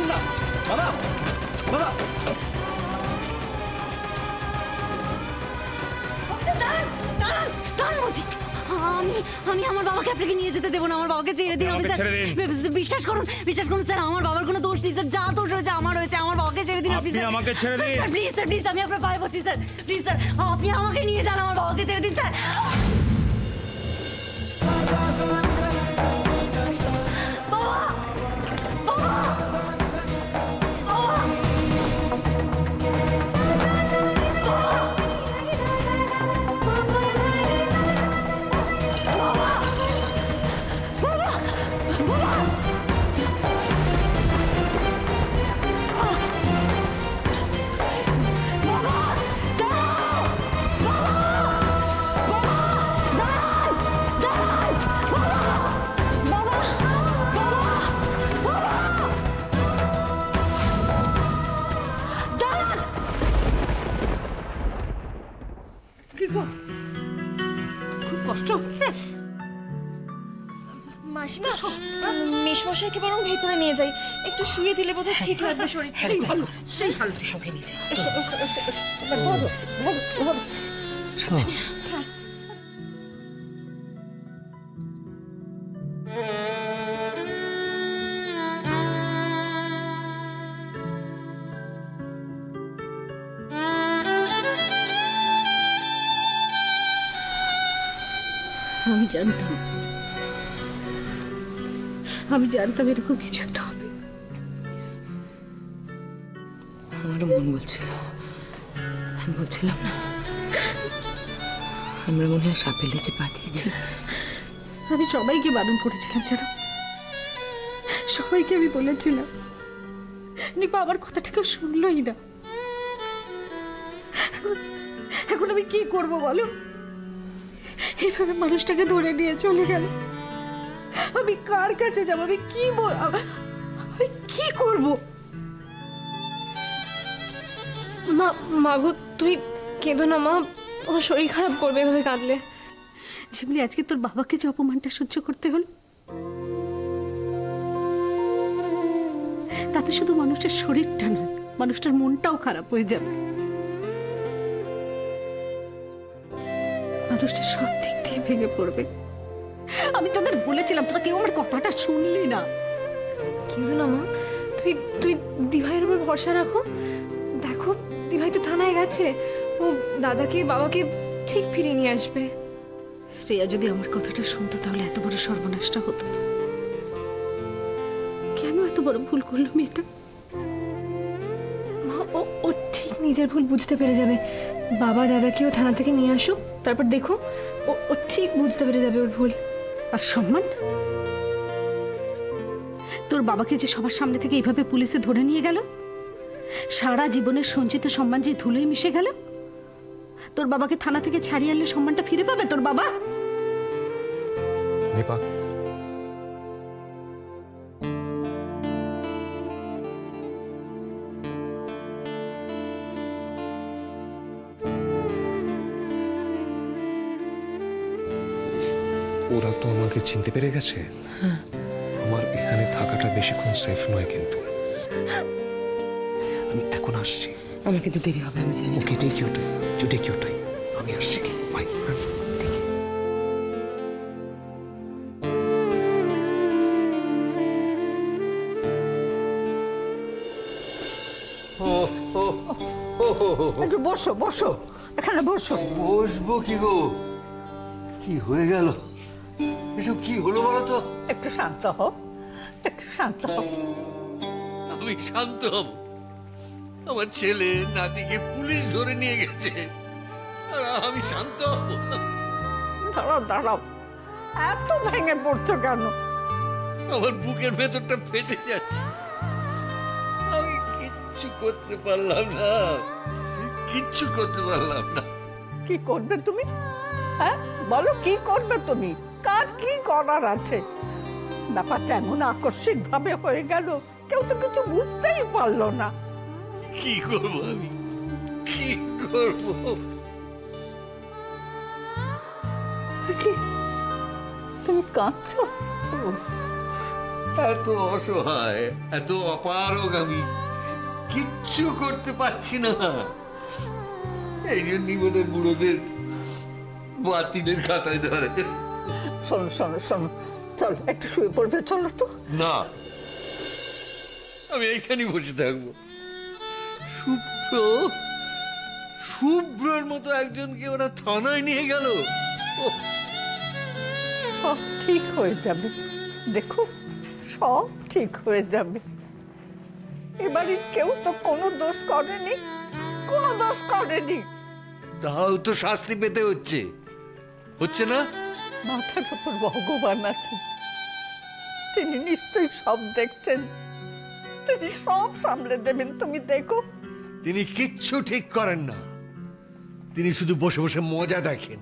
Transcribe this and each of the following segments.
না বাবা, বাবা। আমি আমার বাবাকে আপনাকে নিয়ে যেতে দেবো না। আমার বাবাকে ছেড়ে দিন বিশ্বাস করুন স্যার, আমার বাবার কোনো দোষ নেই স্যার। যা দোষ হয়েছে আমার হয়েছে। আমার বাবাকে ছেড়ে দিন আপনি। আমাকে ছেড়ে দিন প্লিজ স্যার, প্লিজ আমি আপনার পায়ে বসছি স্যার। প্লিজ স্যার আপনি আমাকে নিয়ে যান, আমার বাবাকে ছেড়ে দিন স্যার। খুব কষ্ট হচ্ছে মাসিমা। মেশমশাইকে বরং ভেতরে নিয়ে যাই, একটু শুয়ে দিলে বোধহয় ঠিক লাগবে শরীর। সেই ভালো তুই সঙ্গে নিয়ে যা। আমি জানতাম এরকম কিছু একটা হবে। আমারও মন বলছিল, আমি বলছিলাম না আমরা মনে হয় সাপে লেজে পা দিয়েছি। আমি সবাইকে বারণ করেছিলাম জানো, সবাইকে আমি বলেছিলাম, নিপা আমার কথাটা কেউ শুনলই না। এখন আমি কি করব বলো? এইভাবে মানুষটাকে ধরে নিয়ে চলে গেল, আমি কার কাছে যাবো? আমি কি করব? মাগো তুই কেঁদো না মা, ওর শরীর খারাপ করবে এভাবে কাঁদলে। ঝিমলি আজকে তোর বাবাকে যে অপমানটা সহ্য করতে হলো, তাতে শুধু মানুষের শরীরটা নয়, মানুষটার মনটাও খারাপ হয়ে যাবে। মানুষটা সব দিক দিয়ে ভেঙে পড়বে। আমি তোদের বলেছিলাম, তোরা কেউ আমার কথাটা শুনলি না। কিন্তু না মা, তুই দিভাইয়ের উপর ভরসা রাখো। দেখো দিভাই তো থানায় গেছে, ও দাদাকে বাবাকে ঠিক ফিরিয়ে নিয়ে আসবে। শ্রেয়া যদি আমার কথাটা শুনতো তাহলে এত বড় সর্বনাশটা হতো না। কেন এত বড় ভুল করলো মেয়েটা? মা ও ঠিক নিজের ভুল বুঝতে পেরে যাবে। বাবা দাদাকেও থানা থেকে নিয়ে আসুক, তারপর দেখো ও ঠিক বুঝতে পেরে যাবে ওর ভুল। আর সম্মান, তোর বাবাকে যে সবার সামনে থেকে এইভাবে পুলিশে ধরে নিয়ে গেল, সারা জীবনের সঞ্চিত সম্মান যে ধুলোয় মিশে গেল, তোর বাবাকে থানা থেকে ছাড়িয়ে আনলে সম্মানটা ফিরে পাবে তোর বাবা? নিপা, ওরা তো আমাকে চিনতে পেরে গেছে। আমার এখানে থাকাটা বেশিক্ষণ সেফ নয়, কিন্তু আমি এখন আসছি। আমার কিন্তু দেরি হবে, আমি জানি। Okay, take your time, take your time. আমি আসছি, বাই। একটু বসো বসো, এখানে বসো। বসবো কি গো? কি হয়ে গেল? এসব কি হলো বলো তো? একটু শান্ত হও, একটু শান্ত হও। আমি শান্ত হব? আমার ছেলে নাতিকে পুলিশ ধরে নিয়ে গেছে, আর আমি শান্ত হব? দাঁড়াও দাঁড়াও, এত ভেঙে পড়ছো কেন? আমার বুকের ভেতরটা ফেটে যাচ্ছে, আমি কিচ্ছু করতে পারলাম না, কিচ্ছু করতে পারলাম না। কি করবে তুমি? হ্যাঁ বলো, কি করবে তুমি? কার কি করার আছে? ব্যাপারটা এমন আকস্মিক ভাবে হয়ে গেল, কেউ তো কিছু বুঝতেই পারলো না। কি করব আমি, কি করব? কি তুমি কাঁদছো? এত অসহায়, এত অপারগ, আমি কিচ্ছু করতে পারছি না। এই জন্যই বোধহয় বুড়োদের বাতিলের খাতায় ধরে। শোনো শোনো শোনো, চল একটু শুয়ে পড়বে, চলো তো। না, আমি এইখানেই বসে থাকবো। শুভ্রর মতো একজনকে ওরা থানায় নিয়ে গেল। সব ঠিক হয়ে যাবে, দেখো সব ঠিক হয়ে যাবে। এবারে কেউ তো কোনো দোষ করেনি, কোনো দোষ করেনি। তাও তো শাস্তি পেতে হচ্ছে, হচ্ছে না? মাথার উপর ভগবান আছেন, তিনি নিশ্চয়ই সব দেখছেন, তিনি সব সামলে দেবেন, তুমি দেখো। তিনি কিচ্ছু ঠিক করেন না, তিনি শুধু বসে বসে মজা দেখেন।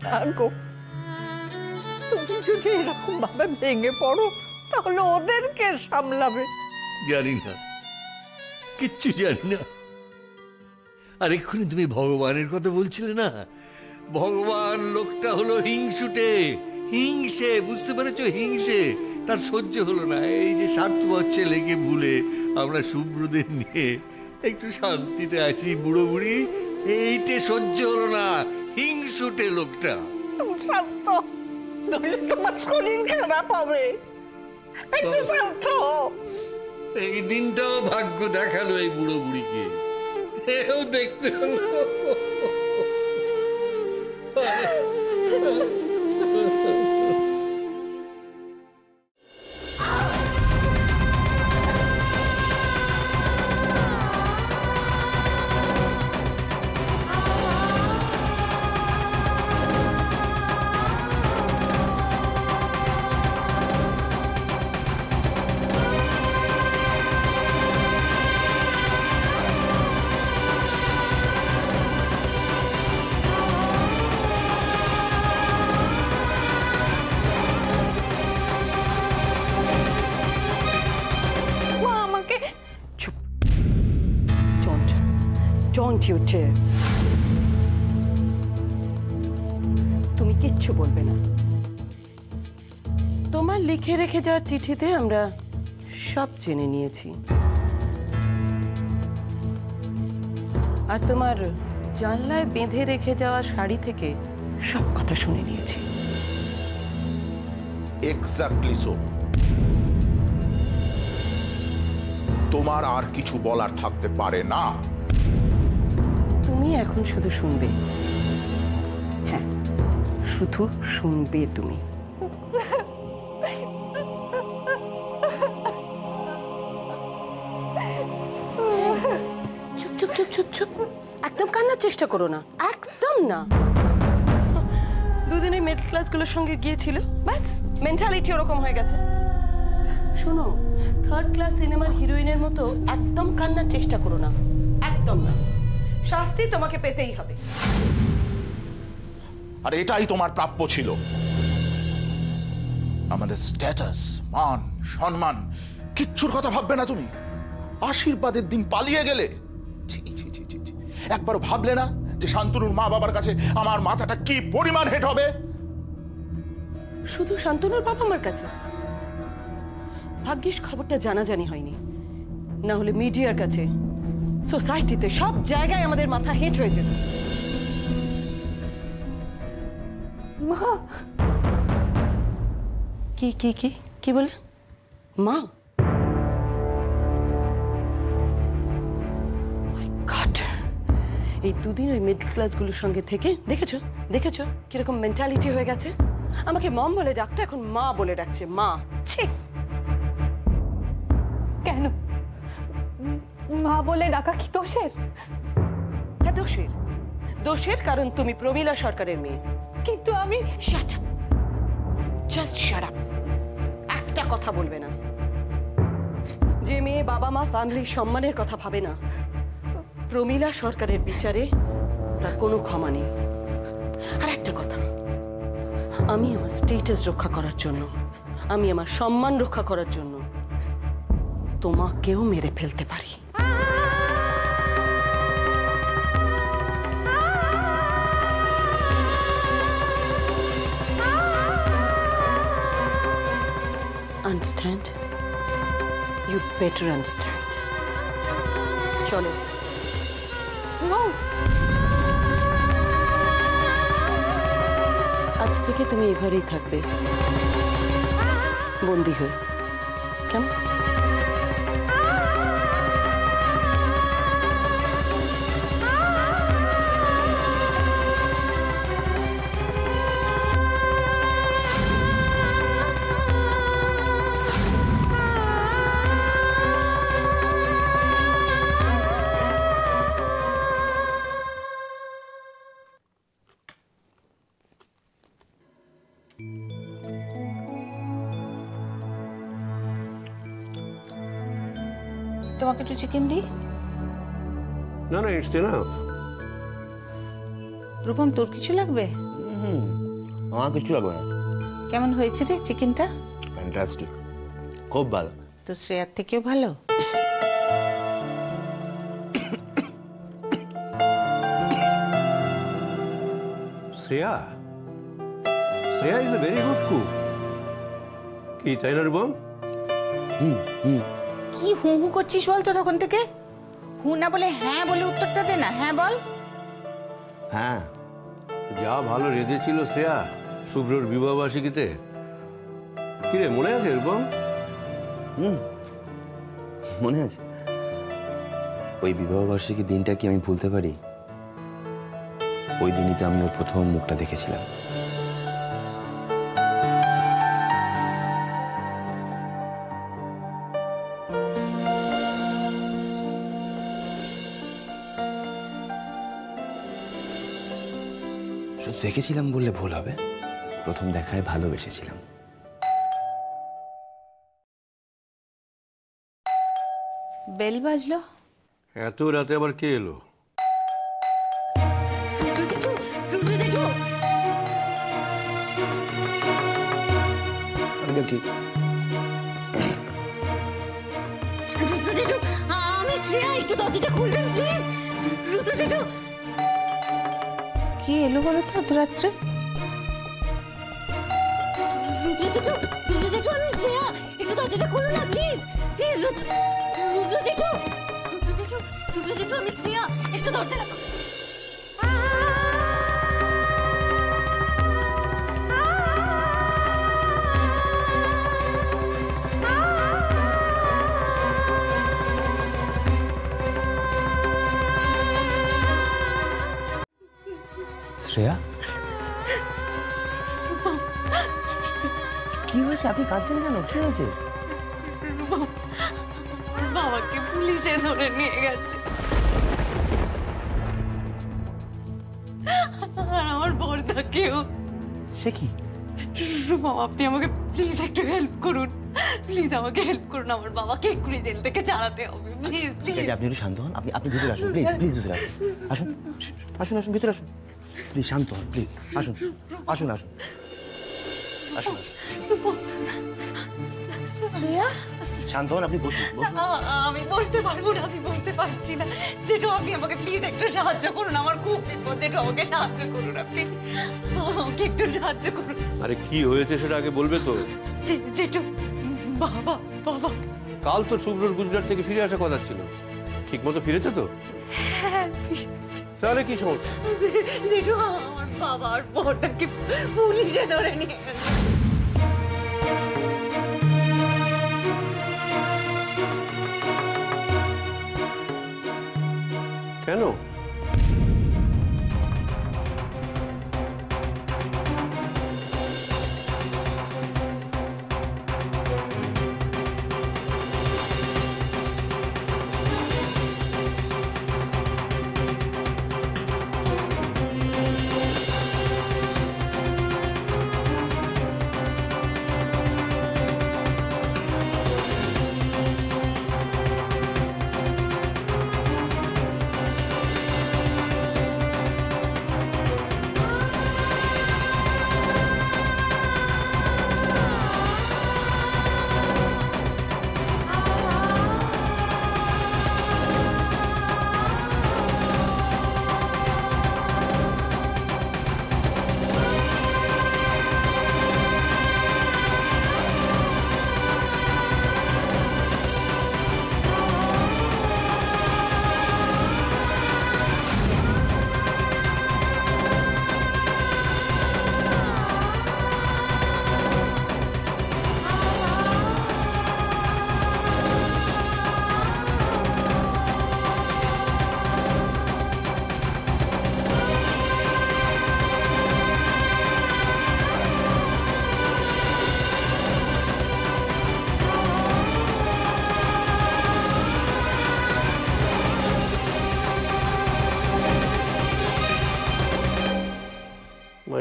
না গো, তুমি যদি এরকম ভাবে ভেঙে পড়ো তাহলে ওদেরকে সামলাবে? জানি না, কিচ্ছু জানি না। আর এক্ষুনি তুমি ভগবানের কথা বলছিলে না, ভগবান লোকটা হলো হিংসুটে, হিংসে, বুঝতে পেরেছো? হিংসে। তার সহ্য হলো না এই যে স্বার্থপর ছেলেকে ভুলে আমরা শুভ্রদের নিয়ে একটু শান্তিতে আছি, বুড়ো বুড়ি, এইটে সহ্য হলো না। হিংসুটে লোকটা। তুমি শান্ত, নইলে তোমার শরীর খারাপ হবে। একটু শান্ত। এই দিনটাও ভাগ্য দেখালো এই বুড়ো বুড়িকে, এও দেখতে হলো। Don't you dare. তুমি কিচ্ছু বলবে না। তোমার লিখে রেখে যাওয়া চিঠিতে আমরা সব জেনে নিয়েছি, আর তোমার জানলায় বেঁধে রেখে যাওয়া শাড়ি থেকে সব কথা শুনে নিয়েছি। Exactly so. তোমার আর কিছু বলার থাকতে পারে না। তুমি এখন শুধু শুনবে, হ্যাঁ শুধু শুনবে তুমি। চুপ চুপ চুপ চুপ চুপ, একদম কান্নার চেষ্টা করো না, একদম না। দুদিন ওই মিডল ক্লাসগুলোর সঙ্গে গিয়েছিল, ব্যাস মেন্টালিটি ওরকম হয়ে গেছে। শোনো, থার্ড ক্লাস সিনেমার হিরোইনের মতো একদম কান্নার চেষ্টা করো না, একদম না। শাস্তি তোমাকে পেতেই হবে। আর এটাই তোমার প্রাপ্য ছিল। আমাদের স্ট্যাটাস, মান, সম্মান কিচ্ছুর কথা ভাববে না তুমি। আশীর্বাদের দিন পালিয়ে গেলে। ছি ছি ছি ছি, একবারও ভাবলে না যে শান্তনুর মা বাবার কাছে আমার মাথাটা কি পরিমাণ হেট হবে? শুধু শান্তনুর বাবা মার কাছে? ভাগ্যিস খবরটা জানাজানি হয়নি, না হলে মিডিয়ার কাছে, সোসাইটিতে, সব জায়গায় আমাদের মাথা হেট হয়ে যেত। মা, কি কি কি কি বলে? মা? এই দুদিন ওই মিডল ক্লাসগুলোর সঙ্গে থেকে দেখেছো দেখেছো কিরকম মেন্টালিটি হয়ে গেছে? আমাকে মম বলে ডাকতো, এখন মা বলে ডাকছে। মা, ছি। কেন মা বলে ডাকা কি দোষের? হ্যাঁ দোষের, দোষের, কারণ তুমি প্রমীলা সরকারের মেয়ে। কিন্তু আমি shut up, just shut up, একটা কথা বলবে না। যে মেয়ে বাবা মা ফ্যামিলির সম্মানের কথা ভাবে না, প্রমীলা সরকারের বিচারে তার কোনো ক্ষমা নেই। আর একটা কথা, আমি আমার স্ট্যাটাস রক্ষা করার জন্য, আমি আমার সম্মান রক্ষা করার জন্য তোমাকেও মেরে ফেলতে পারি। আন্ডারস্ট্যান্ড? You better understand. চলো। আজ থেকে তুমি এ ঘরেই থাকবে, বন্দি হয়ে। কেমন? তোমাকে একটু চিকেন দিই? না না, ইটস এনাফ। রূপম, তোর কিছু লাগবে? আমার কিছু লাগবে না। কেমন হয়েছে রে চিকেনটা? ফ্যান্টাস্টিক, খুব ভালো। তো শ্রেয়ার থেকেও ভালো? Shreya, Shreya is a very good cook. কি তাই না রূপম? কি হু হু করছিস বলতো তখন থেকে? হু না বলে হ্যাঁ বলে উত্তরটা দে না। হ্যাঁ বল। হ্যাঁ, যা ভালো রেঁধেছিল শ্রেয়া শুভ্রর বিবাহবার্ষিকীতে। কিরে, মনে আছে রূপম? মনে আছে। ওই বিবাহবার্ষিকীর দিনটা কি আমি ভুলতে পারি? ওই দিনই তো আমি ওর প্রথম মুখটা দেখেছিলাম। শুধু দেখেছিলাম বললে ভুল হবে, প্রথম দেখায় ভালোবেসেছিলাম। বেল বাজলো। এত রাতে আবার কে এলো? কি? আমি শ্রেয়া, একটু দরজাটা খুলবেন প্লিজ? রুদ্র জেঠু। কি এলো বলো তো এত রাত্রে? রুদ্র জেঠু, আমি শ্রেয়া, একটু দরজাটা খুলুন না প্লিজ, প্লিজ। রুদ্র জেঠু, আমি শ্রেয়া, একটু দরজাটা। শ্রেয়া, কি হয়েছে? আপনি কাঁদছেন কেন? কি হয়েছে? বাবাকে পুলিশে ধরে নিয়ে গেছে, আর আমার বড়দাকেও। সে কি? রূপম, আপনি আমাকে প্লিজ একটু হেল্প করুন, প্লিজ আমাকে হেল্প করুন। আমার বাবাকে এক্ষুনি জেল থেকে ছাড়াতে হবে, প্লিজ ঠিক প্লিজ। আছে, আপনি একটু শান্ত হন। আপনি ভিতরে আসুন প্লিজ, প্লিজ ভিতরে আসুন। আসুন আসুন আসুন, ভিতরে আসুন প্লিজ। শান্ত হন প্লিজ। আসুন আসুন আসুন আসুন আসুন। শ্রেয়া, শান্ত হন, আপনি বসুন বসুন। আমি বসতে পারবো না, আমি বসতে পারছি না। জেঠু, আপনি আমাকে প্লিজ একটু সাহায্য করুন, আমার খুব বিপদ। জেঠু, আমাকে সাহায্য করুন, আপনি আমাকে একটু সাহায্য করুন। আরে কি হয়েছে সেটা আগে বলবে তো? জেঠু, বাবা, কাল তো শুভ্রর গুজরাট থেকে ফিরে আসা কথা ছিল, ঠিক মতো ফিরেছে তো? হ্যাঁ, তাহলে কি সমস্যা? জেঠু, আমার বাবা আর বড়দাকে পুলিশে ধরে নিয়ে গেছে। কেন?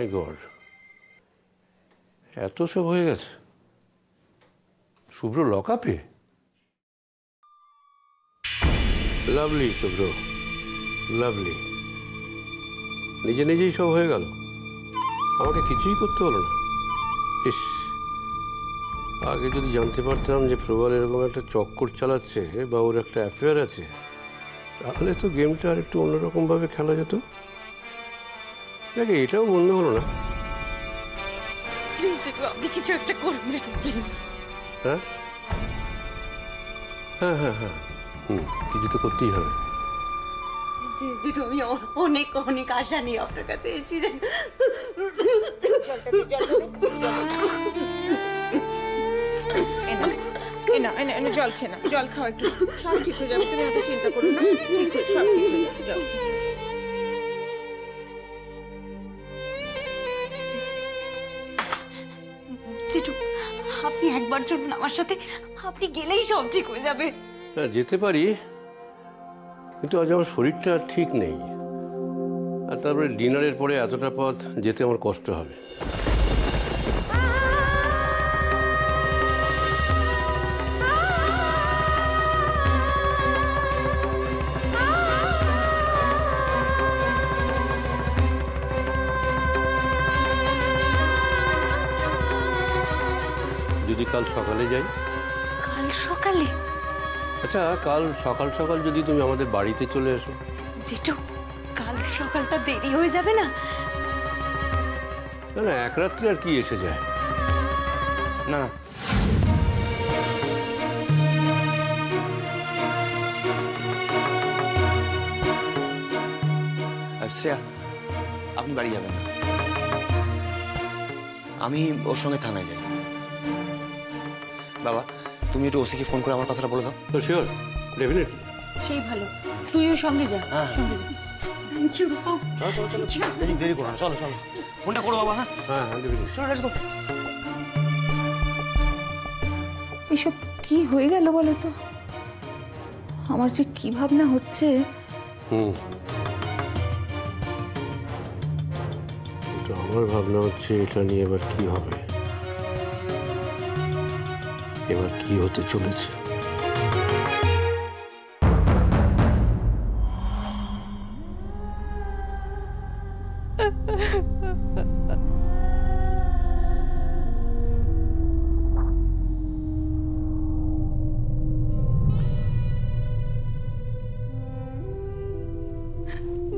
মাই গড, এত সব হয়ে গেছে। শুভ্র লকআপে? লাভলি শুভ্র, লাভলি। নিজে নিজেই সব হয়ে গেল, আমাকে কিছুই করতে হলো না। ইস, আগে যদি জানতে পারতাম যে প্রবল এরকম একটা চক্কর চালাচ্ছে বা ওর একটা অ্যাফেয়ার আছে, তাহলে তো গেমটা আর একটু অন্যরকমভাবে খেলা যেত। দেখে এটাও বন্ধ হলো না। প্লিজ আপনি কিছু একটা করুন প্লিজ। হ্যাঁ হ্যাঁ হ্যাঁ হ্যাঁ, কিছু তো করতেই হবে। যেটা আমি অনেক অনেক আশা নিয়ে আপনার কাছে এসেছি। জল খেয়ে না, জল খাও একটু, সব ঠিক হয়ে যাবে, তুমি এত চিন্তা করো না, সব ঠিক হয়ে যাবে, জল। যেটু আপনি একবার চলুন আমার সাথে, আপনি গেলেই সব ঠিক হয়ে যাবে। হ্যাঁ যেতে পারি, কিন্তু আজ আমার শরীরটা ঠিক নেই, আর তারপরে ডিনারের পরে এতটা পথ যেতে আমার কষ্ট হবে। যদি কাল সকালে যাই? কাল সকালে? আচ্ছা, কাল সকাল সকাল যদি তুমি আমাদের বাড়িতে চলে এসো। যেটু কাল সকালটা দেরি হয়ে যাবে না? না না, এক রাত্রে আর কি এসে যায়। না না, শ্রেয়া, আপনি বাড়ি যাবেন না, আমি ওর সঙ্গে থানায় যাই। বাবা, তুমি একটু ওসিকে ফোন করে আমার কথাটা বলে দাও। তো শিওর, ডেফিনেটলি। সেই ভালো, তুইও সঙ্গে যা, সঙ্গে যা। চলো চলো চলো, দেরি করো না, চলো চলো, ফোনটা করো বাবা। হ্যাঁ হ্যাঁ হ্যাঁ, ডেফিনেটলি। চলো, লেটস গো। এসব কি হয়ে গেল বলো তো? আমার যে কি ভাবনা হচ্ছে। কিন্তু আমার ভাবনা হচ্ছে এটা নিয়ে এবার কি হবে, এবার কি হতে চলেছে।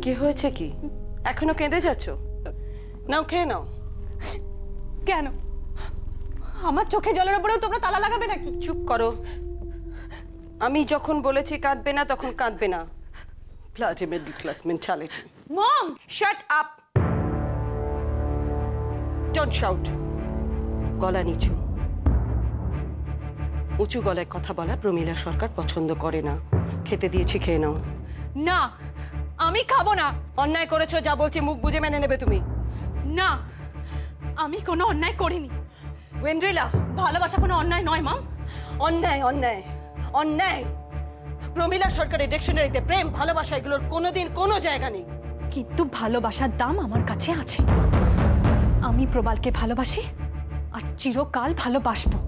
কি হয়েছে? কি এখনো কেঁদে যাচ্ছ? নাও খেয়ে নাও। কেন আমার চোখে জলের উপরেও তোমরা তালা লাগাবে নাকি? চুপ করো। আমি যখন বলেছি কাঁদবে না তখন কাঁদবে না। Bloody middle class mentality. Mom, shut up, don't shout. গলা নিচু, উঁচু গলায় কথা বলা প্রমীলা সরকার পছন্দ করে না। খেতে দিয়েছি, খেয়ে নাও। না আমি খাবো না। অন্যায় করেছো, যা বলছি মুখ বুঝে মেনে নেবে তুমি। না, আমি কোনো অন্যায় করিনি। ওয়েন্দ্রিলা, ভালোবাসা কোনো অন্যায় নয় মম। অন্যায় অন্যায় অন্যায়। প্রমীলা সরকারের ডিকশনারিতে প্রেম ভালোবাসা এগুলোর কোনোদিন কোনো জায়গা নেই। কিন্তু ভালোবাসার দাম আমার কাছে আছে। আমি প্রবালকে ভালোবাসি আর চিরকাল ভালোবাসবো।